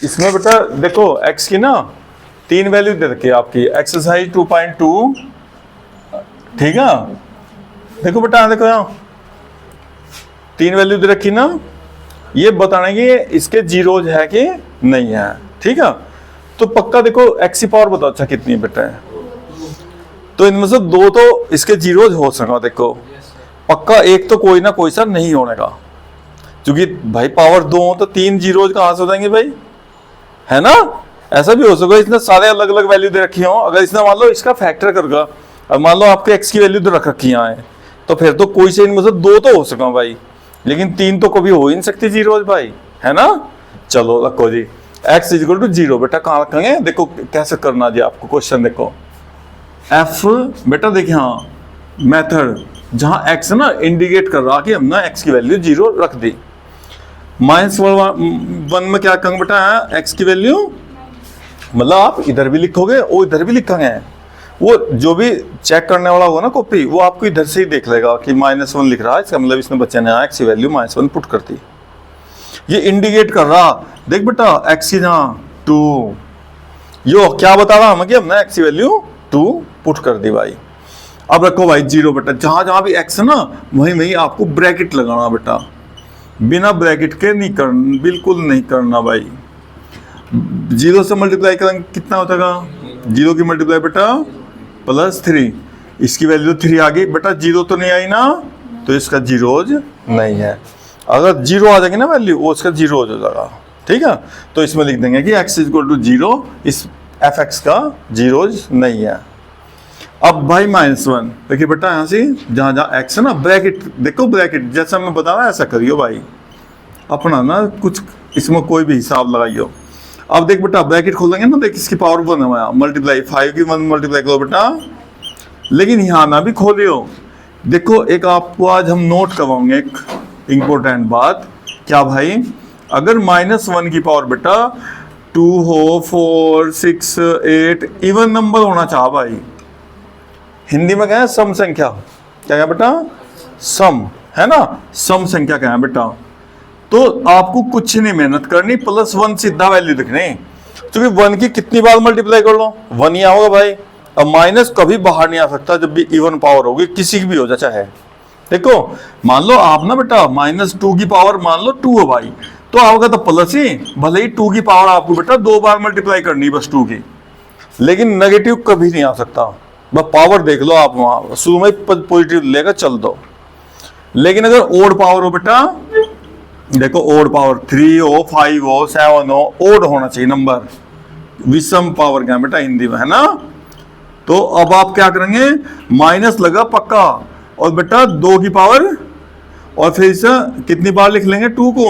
इसमें बेटा देखो x की ना 3 वैल्यू दे रखी है आपकी, एक्सरसाइज 2.2, ठीक है। देखो बेटा देखो यहाँ 3 वैल्यू दे रखी ना, ये बताना कि इसके जीरोज है कि नहीं है, ठीक है। तो पक्का देखो x की पावर बताओ अच्छा कितनी बेटा है, तो इनमें से 2 तो इसके जीरोज हो सका, देखो पक्का एक तो कोई ना कोई सा नहीं होने का, क्योंकि भाई पावर 2 हो तो 3 जीरोज कहां से हो जाएंगे भाई, है ना। ऐसा भी हो सकता है इसने सारे अलग अलग वैल्यू दे रखी हो, अगर इसने मान लो इसका फैक्टर करगा, अब मान लो आपके x की वैल्यू तो रख रखी है, तो फिर तो कोई से इनमें से 2 तो हो सका भाई, लेकिन 3 तो कभी हो ही नहीं सकती जीरोज भाई, है ना। चलो रखो जी x इक्वल टू 0 बेटा कहाँ रखेंगे, देखो कैसे करना जी आपको क्वेश्चन, देखो f बेटा देखिए हाँ मेथड जहां x ना इंडिकेट कर रहा कि हमने x की वैल्यू 0 रख दी, -1 में क्या कहेंगे बेटा है x की वैल्यू, मतलब आप इधर भी लिखोगे और इधर भी लिखेंगे, वो जो भी चेक करने वाला होगा ना कॉपी, वो आपको इधर से ही देख लेगा कि -1 लिख रहा है, इसका मतलब इसने बच्चे ने x की वैल्यू -1 पुट कर दी, ये इंडिकेट कर रहा। देख बेटा x की जहाँ 2, यो क्या बता रहा हमें कि हमने x की वैल्यू 2 पुट कर दी भाई। अब रखो भाई 0 बेटा, जहां जहां भी x है ना वहीं वहीं आपको ब्रैकेट लगाना बेटा, बिना ब्रैकेट के नहीं करना, बिल्कुल नहीं करना भाई। 0 से मल्टीप्लाई करेंगे कितना होता है, 0 की मल्टीप्लाई बेटा +3, इसकी वैल्यू 3 आ गई बेटा, 0 तो नहीं आई ना, तो इसका जीरोज नहीं है। अगर 0 आ जाएगी ना वैल्यू, वो इसका जीरोज हो जाएगा, ठीक है। तो इसमें लिख देंगे कि x इक्वल टू 0, इस fx का जीरोज नहीं है। अब भाई -1 देखिए बेटा, यहाँ से जहाँ जहाँ x है ना ब्रैकेट, देखो ब्रैकेट जैसा मैं बता रहा ऐसा करियो भाई, अपना ना कुछ इसमें कोई भी हिसाब लगाइयो। अब देख बेटा ब्रैकेट खोलेंगे ना, देख इसकी पावर 1 है, मल्टीप्लाई 5 की 1 मल्टीप्लाई करो बेटा, लेकिन यहाँ ना भी खोलियो। देखो एक आपको आज हम नोट करवाएंगे एक इम्पोर्टेंट बात, क्या भाई, अगर -1 की पावर बेटा 2 हो, 4, 6, 8 इवन नंबर होना चाह भाई, हिंदी में क्या है सम संख्या, क्या है बेटा सम, है ना, सम संख्या क्या है बेटा, तो आपको कुछ नहीं मेहनत करनी, +1 सीधा वैल्यू लिखनी, क्योंकि 1 की कितनी बार मल्टीप्लाई कर लो 1 ही आओगे भाई। अब माइनस कभी बाहर नहीं आ सकता जब भी इवन पावर होगी, किसी की भी हो जाए चाहे। देखो मान लो आप ना बेटा -2 की पावर मान लो 2 हो भाई, तो आओगे तो प्लस ही, भले ही 2 की पावर आपको बेटा 2 बार मल्टीप्लाई करनी बस 2 की, लेकिन नेगेटिव कभी नहीं आ सकता। बस पावर देख लो आप, वहां शुरू में पॉजिटिव लेकर चल दो। लेकिन अगर ओड पावर हो बेटा, देखो ओड पावर 3 हो, 5 हो, 7 हो, ओड होना चाहिए नंबर, विषम पावर क्या बेटा हिंदी में, है ना। तो अब आप क्या करेंगे, माइनस लगा पक्का, और बेटा 2 की पावर, और फिर इसे कितनी बार लिख लेंगे 2 को,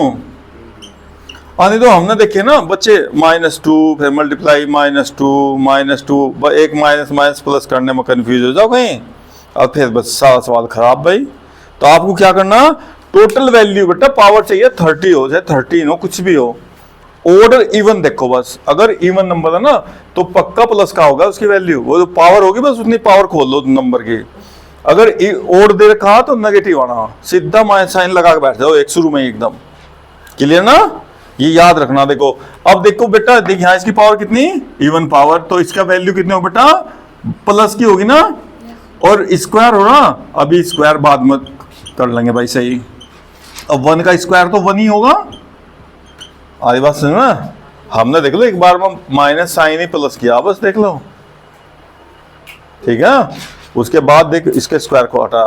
नहीं तो हमने देखे ना बच्चे -2 फिर मल्टीप्लाई -2 एक माइनस प्लस करने में कंफ्यूज हो जाओ कहीं, और फिर बस सारा सवाल खराब भाई। तो आपको क्या करना, टोटल वैल्यू बेटा पावर चाहिए 30 हो, चाहे 13 हो, कुछ भी हो, ऑर्डर इवन देखो बस, अगर इवन नंबर है ना तो पक्का प्लस का होगा उसकी वैल्यू, वो जो पावर होगी बस उतनी पावर खोल लो नंबर की। अगर ओड दे रखा तो नेगेटिव आना, सीधा माइनस साइन लगा के बैठ जाओ एक शुरू में एकदम, क्लियर ना, ये याद रखना। देखो अब देखो बेटा, देख यहाँ इसकी पावर कितनी, इवन पावर, तो इसका वैल्यू कितनी हो बेटा प्लस की होगी ना, और स्क्वायर हो ना, अभी स्क्वायर बाद में कर लेंगे भाई सही। अब 1 का स्क्वायर तो 1 ही होगा, आधी बात सुनो ना, हमने देख लो एक बार में माइनस साइन ही प्लस किया, बस देख लो, ठीक है। उसके बाद देख इसके स्क्वायर को हटा,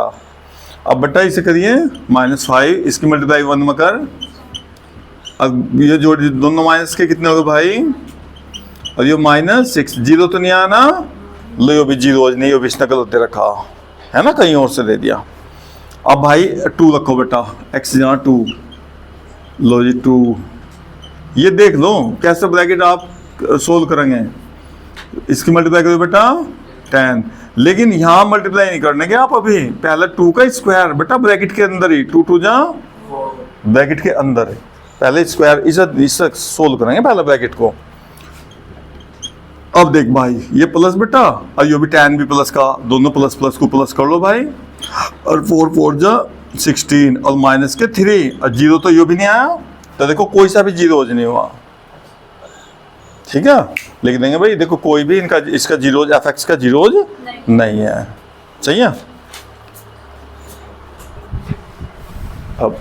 अब बेटा इसे करिए -5, इसकी मल्टीप्लाई 1 में कर, अब ये जो दोनों माइनस के कितने हो गए भाई, और ये -6, 0 तो नहीं आया ना, लो ये भी 0 नहीं, ये भी इसने गलत दे रखा है ना, कहीं और से दे दिया। अब भाई 2 रखो बेटा, x यहाँ 2, लो जी 2, ये देख लो कैसे ब्रैकेट आप सोल्व करेंगे, इसकी मल्टीप्लाई करो बेटा 10, लेकिन यहाँ मल्टीप्लाई नहीं करने के आप, अभी पहले 2 का स्क्वायर बेटा ब्रैकेट के अंदर ही, 2 2 जा ब्रैकेट के अंदर है, पहले स्क्वायर इसे सोल्व करेंगे पहले ब्रैकेट को। अब देख भाई ये प्लस बेटा, और ये भी 10 भी प्लस का, दोनों प्लस प्लस को प्लस कर लो भाई, और 4 4 जा 16, और माइनस के 3, और 0 तो ये भी नहीं आया, तो देखो कोई सा भी 0 नहीं हुआ, ठीक है, लिख देंगे भाई देखो कोई भी इनका इसका जीरोज एफ एक्स का जीरोज नहीं है। चाहिए अब